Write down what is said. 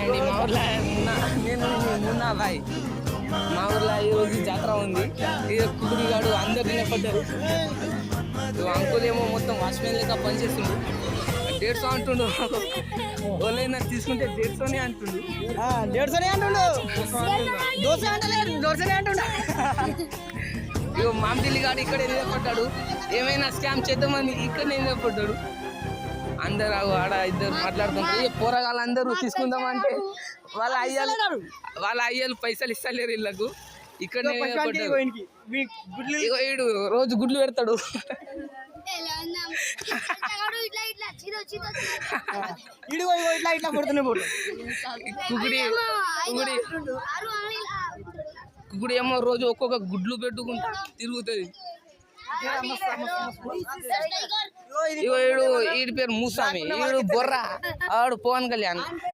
అండి మా ఊర్లో నేను మున్నా బాయ్. మా ఊర్లో ఈరోజు జాతర ఉంది. ఇక కుకుడిగాడు అందరు నిలబడ్డారు. అంకుల్ ఏమో మొత్తం వాచ్మెన్ లెక్క పనిచేస్తుండు. 150 అంటుండు. వాళ్ళైనా తీసుకుంటే 150 అంటుండు. 150 అంటుండు. దోశ అంటలేదు, దోశనే అంటుండ. ఇగో మామదిల్లి గాడు ఇక్కడే నిలబడ్డాడు. ఏమైనా స్కామ్ చేద్దామని ఇక్కడనే నిలబడ్డాడు. అందరు ఆడ ఇద్దరు మాట్లాడుతుంటే పోరగాళ్ళందరూ తీసుకుందామంటే వాళ్ళ అయ్యలు పైసలు ఇస్తలేరు వీళ్ళకు. ఇక్కడనే వీడు రోజు గుడ్లు పెడతాడు. కుకుడి ఏమో రోజు ఒక్కొక్క గుడ్లు పెట్టుకుంటా తిరుగుతుంది. వీడి పేరు మూసామి, వీడు బొర్రా, ఆడు పవన్ కళ్యాణ్.